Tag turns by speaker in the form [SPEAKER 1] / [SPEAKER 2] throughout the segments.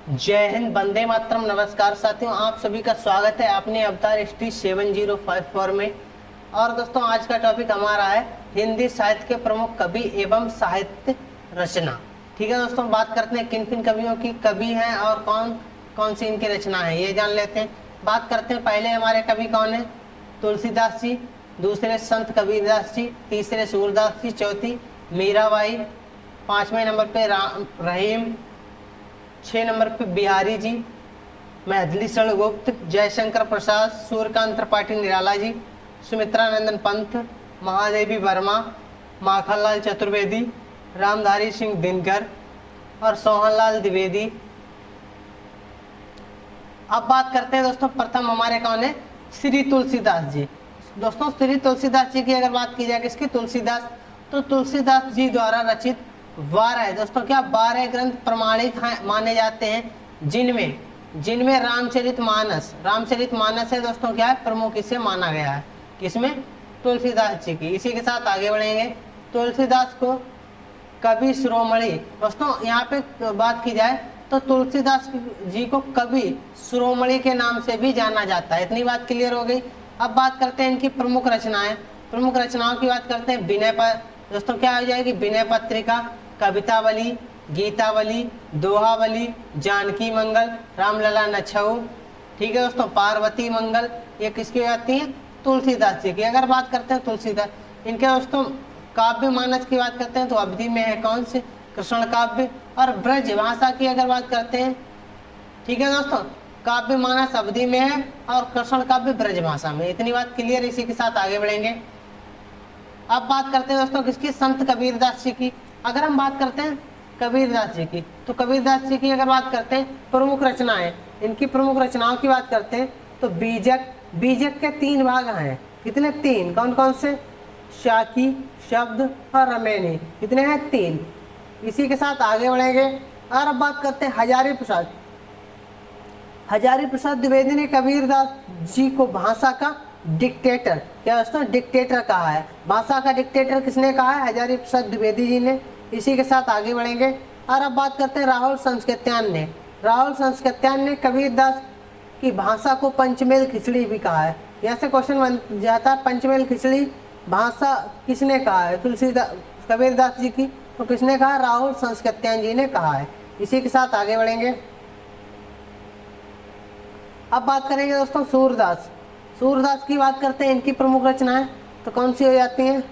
[SPEAKER 1] जय हिंद, वंदे मातरम। नमस्कार साथियों, आप सभी का स्वागत है अपने अवतार ST 7054 में। और दोस्तों, आज का टॉपिक हमारा है हिंदी साहित्य के प्रमुख कवि एवं साहित्य रचना। ठीक है दोस्तों, बात करते हैं किन किन कवियों की कवि हैं और कौन कौन सी इनकी रचना है, ये जान लेते हैं। बात करते हैं पहले हमारे कवि कौन है। तुलसीदास जी, दूसरे संत कबीरदास जी, तीसरे सूरदास जी, चौथी मीराबाई, पांचवें नंबर पे रहीम, 6 नंबर पे बिहारी जी, मैथिली शरण गुप्त, जयशंकर प्रसाद, सूर्यकांत त्रिपाठी निराला जी, सुमित्रा नंदन पंत, महादेवी वर्मा, माखनलाल चतुर्वेदी, रामधारी सिंह दिनकर और सोहनलाल द्विवेदी। अब बात करते हैं दोस्तों, प्रथम हमारे कौन है, श्री तुलसीदास जी। दोस्तों, श्री तुलसीदास जी की अगर बात की जाए, किसकी, तुलसीदास, तो तुलसीदास जी द्वारा रचित 12 दोस्तों क्या 12 ग्रंथ प्रमाणिक माने जाते हैं, जिनमें रामचरितमानस है दोस्तों, क्या है, प्रमुख इसे माना गया है। किसमें, तुलसीदास जी की। इसी के साथ आगे बढ़ेंगे। तुलसीदास को कवि शिरोमणि, दोस्तों यहाँ पे बात की जाए तो तुलसीदास जी को कवि शिरोमणि के नाम से भी जाना जाता है। इतनी बात क्लियर हो गई। अब बात करते हैं इनकी प्रमुख रचनाएं। प्रमुख रचनाओं की बात करते हैं। विनय पर दोस्तों क्या हो जाएगी, विनय पत्रिका, कवितावली, गीतावली, दोहावली, जानकी मंगल, रामलला नछऊ। ठीक है दोस्तों, पार्वती मंगल, ये किसकी आती है, तुलसीदास जी की। अगर बात करते हैं तुलसीदास, इनके दोस्तों काव्य मानस की बात करते हैं तो अवधि में है कौन से, कृष्ण काव्य। और ब्रज भाषा की अगर बात करते हैं, ठीक है दोस्तों, काव्य मानस अवधि में है और कृष्ण काव्य ब्रज भाषा में। इतनी बात क्लियर। इसी के साथ आगे बढ़ेंगे। अब बात करते हैं दोस्तों किसकी, संत कबीरदास जी की। अगर हम बात करते हैं कबीरदास जी की, तो कबीरदास जी की अगर बात करते हैं प्रमुख रचनाएं, इनकी प्रमुख रचनाओं की बात करते हैं तो बीजक के 3 भाग हैं। कितने, 3। कौन कौन से, शाकी, शब्द और रमैनी। कितने हैं, 3। इसी के साथ आगे बढ़ेंगे। और अब बात करते हैं हजारी प्रसाद द्विवेदी ने कबीरदास जी को भाषा का डिक्टेटर, क्या दोस्तों, डिक्टेटर कहा है। भाषा का डिक्टेटर किसने कहा है, हजारी प्रसाद द्विवेदी जी ने। इसी के साथ आगे बढ़ेंगे। और अब बात करते हैं राहुल संस्कृत्यान ने कबीरदास की भाषा को पंचमेल खिचड़ी भी कहा है। ऐसे क्वेश्चन बन जाता है, पंचमेल खिचड़ी भाषा किसने कहा है, कबीरदास जी की, तो किसने कहा, राहुल संस्कृत्यान जी ने कहा है। इसी के साथ आगे बढ़ेंगे। अब बात करेंगे दोस्तों सूरदास की बात करते हैं। इनकी प्रमुख रचनाएं तो कौन सी हो जाती हैं।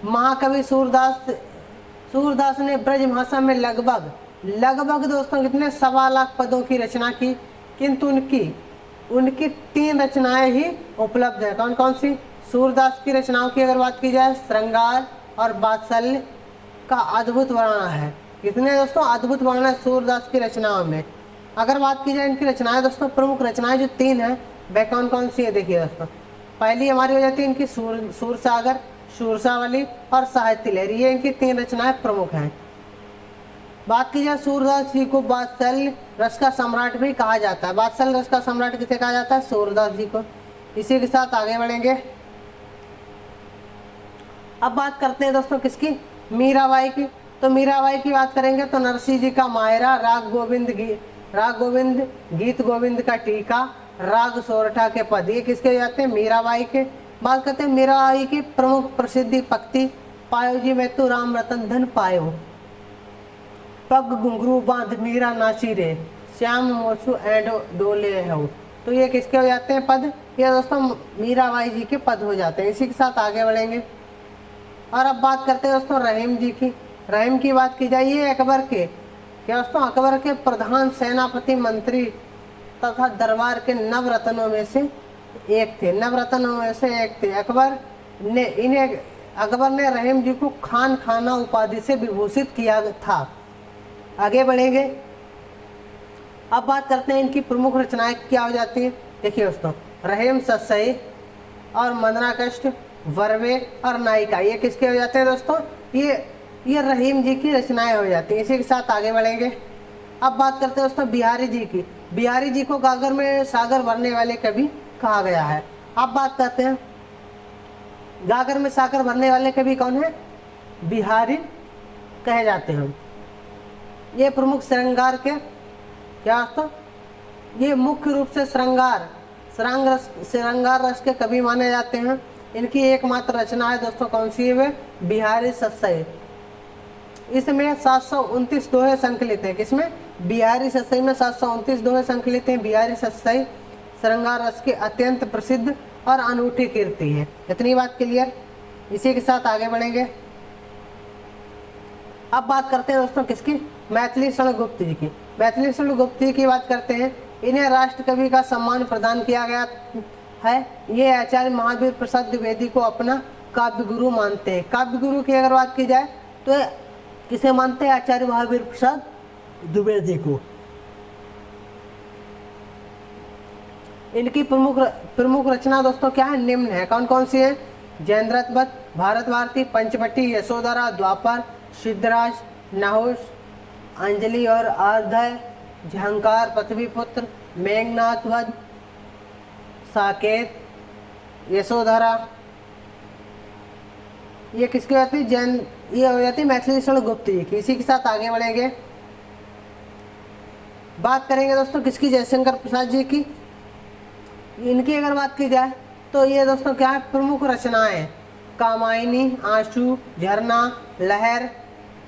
[SPEAKER 1] महाकवि सूरदास ने ब्रज भाषा में लगभग दोस्तों कितने 1.25 लाख पदों की रचना की, किंतु उनकी 3 रचनाएं ही उपलब्ध है। कौन कौन सी, सूरदास की रचनाओं की अगर बात की जाए, श्रृंगार और वात्सल्य का अद्भुत वर्णन है। कितने दोस्तों, अद्भुत वर्णन है सूरदास की रचनाओं में। अगर बात की जाए इनकी रचनाएं दोस्तों, प्रमुख रचनाएं जो 3 हैं वह कौन कौन सी है, देखिए दोस्तों। पहली हमारी हो जाती है इनकी सूरसागर, शूरसावली और साहित्य लहरी। ये इनकी 3 रचनाएं प्रमुख हैं। बात की जाए सूरदास जी को वात्सल्य रस का सम्राट भी कहा जाता है। वात्सल्य रस का सम्राट किसे कहा जाता है, सूरदास जी को। इसी के साथ आगे बढ़ेंगे। अब बात करते हैं दोस्तों किसकी, मीराबाई की। तो मीराबाई की बात करेंगे तो नरसिंह जी का मायरा, राग गोविंद, गीत गोविंद का टीका, राग सोरठा के पद, ये किसके हो जाते हैं, मीराबाई के। बात करते हैं मीराबाई की प्रमुख प्रसिद्धि पंक्ति, पायो जी मैं तो राम रतन धन पायो, पग घुंघरू बांध मीरा नाची रे, श्याम मोचू एंड डोले हो। तो ये किसके हो जाते हैं पद, ये दोस्तों मीराबाई जी के पद हो जाते हैं। इसी के साथ आगे बढ़ेंगे। और अब बात करते हैं दोस्तों रहीम जी की। रहीम की बात की जाए, ये अकबर के प्रधान सेनापति, मंत्री तथा दरबार के नवरत्नों में से एक थे। अकबर ने रहीम जी को खान खाना उपाधि से विभूषित किया था। आगे बढ़ेंगे। अब बात करते हैं इनकी प्रमुख रचनाएं क्या हो जाती हैं। देखिए दोस्तों, रहीम सत्सई और मंदना कष्ट, वर्वे और नायिका, ये किसके हो जाते हैं दोस्तों, ये रहीम जी की रचनाएं हो जाती हैं। इसी के साथ आगे बढ़ेंगे। अब बात करते हैं दोस्तों बिहारी जी की। बिहारी जी को गागर में सागर भरने वाले कवि कहा गया है। अब बात करते हैं गागर में सागर भरने वाले कवि कौन है, बिहारी कहे जाते हैं। ये प्रमुख श्रृंगार के क्या दोस्तों, ये मुख्य रूप से श्रृंगार रस के कवि माने जाते हैं। इनकी एकमात्र रचना है दोस्तों कौन सी है, वे बिहारी सत्सई। इसमें 729 दोहे संकलित हैं। किसमें, बिहारी सत्सई में 729 दोहे संकलित हैं। बिहारी सत्सई श्रृंगार रस की अत्यंत प्रसिद्ध और अनूठी कीर्ति है। इतनी बात क्लियर। इसी के साथ आगे बढ़ेंगे। अब बात करते हैं दोस्तों किसकी, मैथिली शरण गुप्त जी की। मैथिली शरण गुप्त जी की बात करते हैं। इन्हें राष्ट्र कवि का सम्मान प्रदान किया गया है। ये आचार्य महावीर प्रसाद द्विवेदी को अपना काव्य गुरु मानते हैं। काव्य गुरु की अगर बात की जाए तो किसे मानते हैं, आचार्य महावीर प्रसाद द्विवेदी को। इनकी प्रमुख रचना दोस्तों क्या है, निम्न है। कौन कौन सी है, जयन्द्रथ, भारत भारती, पंचवटी, यशोधरा, द्वापर, सिद्धराज, नहुष, अंजलि और आर्धय, झंकार, पृथ्वीपुत्र, मेघनाथ वध, साकेत, यशोधरा। ये किसकी होती है, ये हो जाती है मैथिली शरण गुप्त जी की। इसी के साथ आगे बढ़ेंगे। बात करेंगे दोस्तों किसकी, जयशंकर प्रसाद जी की। इनकी अगर बात की जाए तो ये दोस्तों क्या है, प्रमुख रचनाएं कामायनी, आंसू, झरना, लहर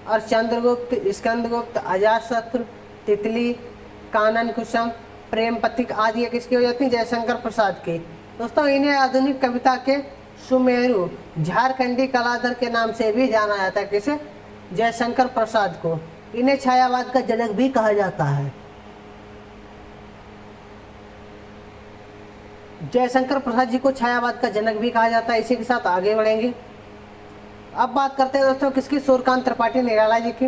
[SPEAKER 1] और चंद्रगुप्त, स्कंदगुप्त, अजातशत्रु, तितली, कानन कुसुम, प्रेम पथिक आदि ये किसकी हो जाती है, जयशंकर प्रसाद की। दोस्तों इन्हें आधुनिक कविता के सुमेरु झारखंडी कलाधर के नाम से भी जाना जाता है। किसे, जयशंकर प्रसाद को। इन्हें छायावाद का जनक भी कहा जाता है। जयशंकर प्रसाद जी को छायावाद का जनक भी कहा जाता है। इसी के साथ आगे बढ़ेंगे। अब बात करते हैं दोस्तों किसकी, सूर्यकांत त्रिपाठी निराला जी की।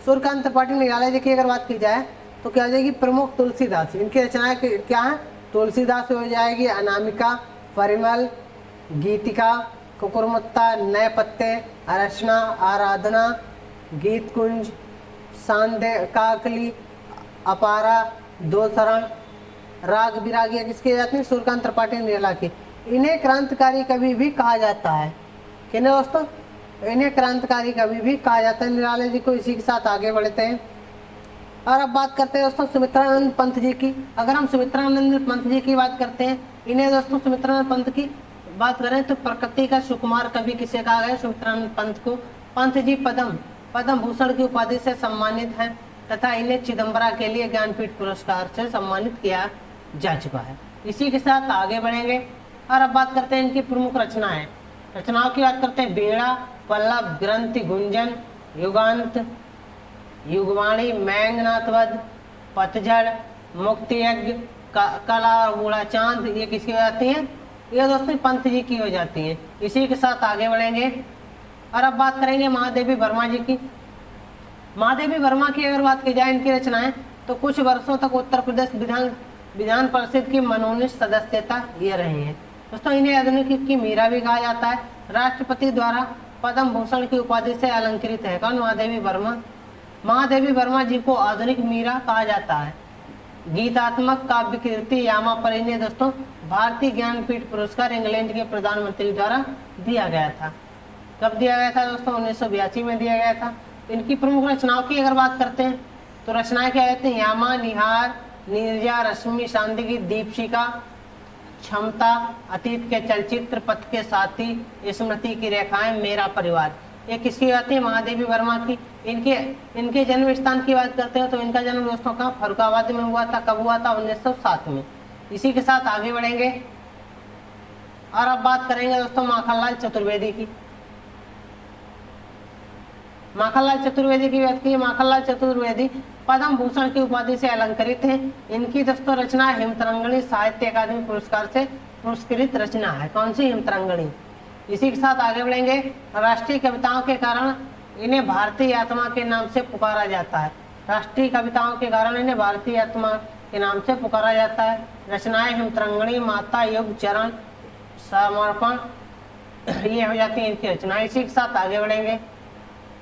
[SPEAKER 1] सूर्यकांत त्रिपाठी निराला जी की अगर बात की जाए तो क्या हो जाएगी, प्रमुख तुलसीदास। इनकी रचनाएं क्या है, तुलसीदास हो जाएगी, अनामिका, परिमल, गीतिका, कुकुरमुत्ता, नए पत्ते, अर्चना, आराधना, गीत कुंज, सांध्य काकली, अपारा, दो शरण, राग विराग ये किसकी जाती है, सूर्यकांत त्रिपाठी निराला की। इन्हें क्रांतिकारी कवि भी कहा जाता है। किन्हें दोस्तों, इन्हें क्रांतिकारी कवि भी कहा जाता है निराला जी को। इसी के साथ आगे बढ़ते हैं और अब बात करते हैं दोस्तों सुमित्रानंद पंत जी की। अगर हम सुमित्रानंद पंत जी की बात करते हैं, इन्हें दोस्तों सुमित्रानंद पंत की बात करें तो प्रकृति का सुकुमार कवि किसे कहा गया, सुमित्रानंद पंत को। पंत जी पद्म भूषण की उपाधि से सम्मानित हैं तथा इन्हें चिदम्बरा के लिए ज्ञानपीठ पुरस्कार से सम्मानित किया जा चुका है। इसी के साथ आगे बढ़ेंगे और अब बात करते हैं इनकी प्रमुख रचनाएं। रचनाओं की बात करते हैं, बीड़ा, पल्लव, ग्रंथि, गुंजन, युगांत, युगवाणी, मैघनाथ वध, पतझड़, मुक्ति यज्ञ, कला और बूढ़ा चांद ये किसकी हो जाती हैं, ये दोस्तों पंत जी की हो जाती हैं। इसी के साथ आगे बढ़ेंगे और अब बात करेंगे महादेवी वर्मा जी की। महादेवी वर्मा की अगर बात की जाए इनकी रचनाएं तो कुछ वर्षों तक उत्तर प्रदेश विधान परिषद की मनोनीत सदस्यता ये रही है। दोस्तों इन्हें आधुनिक की मीरा भी कहा जाता है। राष्ट्रपति द्वारा पद्म भूषण की उपाधि से अलंकृत है। कौन, महादेवी वर्मा। महादेवी वर्मा जी को आधुनिक मीरा कहा जाता है। गीतात्मक काव्य कीर्ति यामा पर इन्हें दोस्तों भारतीय ज्ञानपीठ पुरस्कार इंग्लैंड के प्रधानमंत्री द्वारा दिया गया था। कब दिया गया था दोस्तों, 1982 में दिया गया था। इनकी प्रमुख रचनाओं की अगर बात करते हैं तो रचनाएं क्या कहते हैं, यामा, निहार, नीरजा, रश्मि, शांति, दीपशिका, क्षमता, अतीत के चलचित्र, पथ के साथी, स्मृति की रेखाएं, मेरा परिवार ये किसकी आती है, महादेवी वर्मा की। इनके जन्म स्थान की बात करते हैं तो इनका जन्म दोस्तों का फर्रुखाबाद में हुआ था। कब हुआ था, 1907 में। इसी के साथ आगे बढ़ेंगे और अब बात करेंगे दोस्तों माखनलाल चतुर्वेदी की। माखनलाल चतुर्वेदी की बात की, माखनलाल चतुर्वेदी पद्म भूषण की उपाधि से अलंकृत हैं। इनकी दोस्तों रचना हिमतरंगिणी साहित्य अकादमी पुरस्कार से पुरस्कृत रचना है। कौन सी, हिमतरंगिणी। इसी के साथ आगे बढ़ेंगे। राष्ट्रीय कविताओं के कारण इन्हें भारतीय आत्मा के नाम से पुकारा जाता है। राष्ट्रीय कविताओं के कारण इन्हें भारतीय आत्मा के नाम से पुकारा जाता है। रचनाएं हिमतरंगिणी, माता, युग, चरण, समर्पण ये हो जाती है इनकी रचनाएं। इसी के साथ आगे बढ़ेंगे।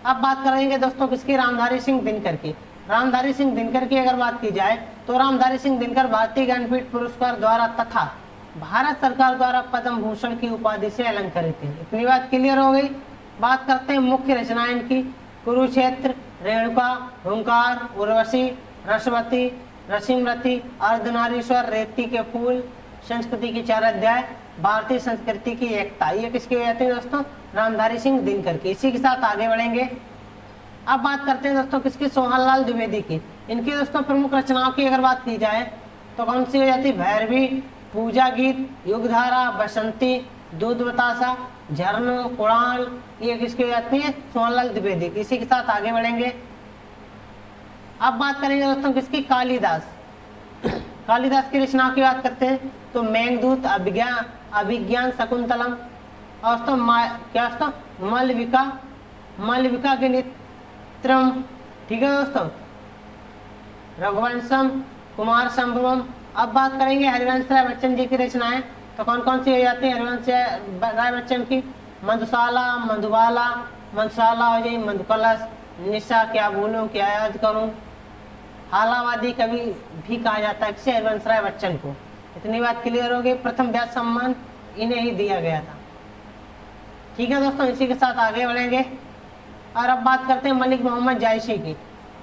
[SPEAKER 1] अब बात करेंगे दोस्तों किसकी, रामधारी सिंह दिनकर की। रामधारी सिंह दिनकर की अगर बात की जाए तो रामधारी सिंह दिनकर भारतीय ज्ञानपीठ पुरस्कार द्वारा तथा भारत सरकार द्वारा पद्म भूषण की उपाधि से अलंकृत है। इतनी बात क्लियर हो गई। बात करते हैं मुख्य रचनाएं इनकी। कुरुक्षेत्र, रेणुका, हुंकार, उर्वशी, रसवती, रसिमरति, अर्धनारीश्वर, रेती के फूल, संस्कृति के 4 अध्याय, भारतीय संस्कृति की एकता, ये किसकी हो जाती है दोस्तों? रामधारी सिंह दिनकर की। इसी के साथ आगे बढ़ेंगे। अब बात करते हैं दोस्तों किसकी? सोहनलाल द्विवेदी की। इनकी दोस्तों प्रमुख रचनाओं की अगर बात की जाए तो कौन सी हो जाती है? भैरवी, पूजा गीत, युगधारा, बसंती, दूध बतासा, झरनो, कुरान, ये किसकी हो जाती है? सोहनलाल द्विवेदी की। इसी के साथ आगे बढ़ेंगे। अब बात करेंगे दोस्तों किसकी? कालिदास। कालिदास की रचनाओं की बात करते हैं तो मेघदूत, अभिज्ञान शकुंतलम, और क्या दोस्तों? मलविका के नित्रम, ठीक है दोस्तों, रघुवंशम, कुमार संभवम। अब बात करेंगे हरिवंश राय बच्चन जी की रचनाएं तो कौन कौन सी हो जाती है हरिवंश राय बच्चन की? मधुशाला, मधुबाला, मधुशाला हो जाए, मधुकलश, निशा, क्या बोलूं, क्या याद करूं, हालावादी कवि भी कहा जाता है किसे? हरिवंश राय बच्चन को। इतनी बात क्लियर हो गई। प्रथम व्यास सम्मान इन्हें ही दिया गया था। ठीक है दोस्तों, इसी के साथ आगे बढ़ेंगे और अब बात करते हैं मलिक मोहम्मद जायसी की।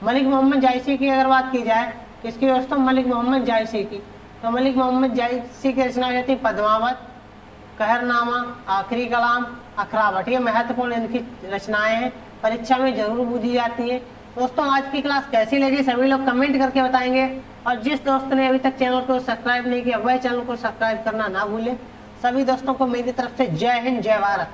[SPEAKER 1] मलिक मोहम्मद जायसी की अगर बात की जाए किसकी दोस्तों? मलिक मोहम्मद जायसी की। तो मलिक मोहम्मद जायसी की रचना रहती है पद्मावत, कहरनामा, आखिरी कलाम, अखरावट। ये महत्वपूर्ण इनकी रचनाएं हैं, परीक्षा में जरूर पूछी जाती है। दोस्तों आज की क्लास कैसी लगी सभी लोग कमेंट करके बताएंगे, और जिस दोस्त ने अभी तक चैनल को सब्सक्राइब नहीं किया वह चैनल को सब्सक्राइब करना ना भूलें। सभी दोस्तों को मेरी तरफ से जय हिंद, जय भारत।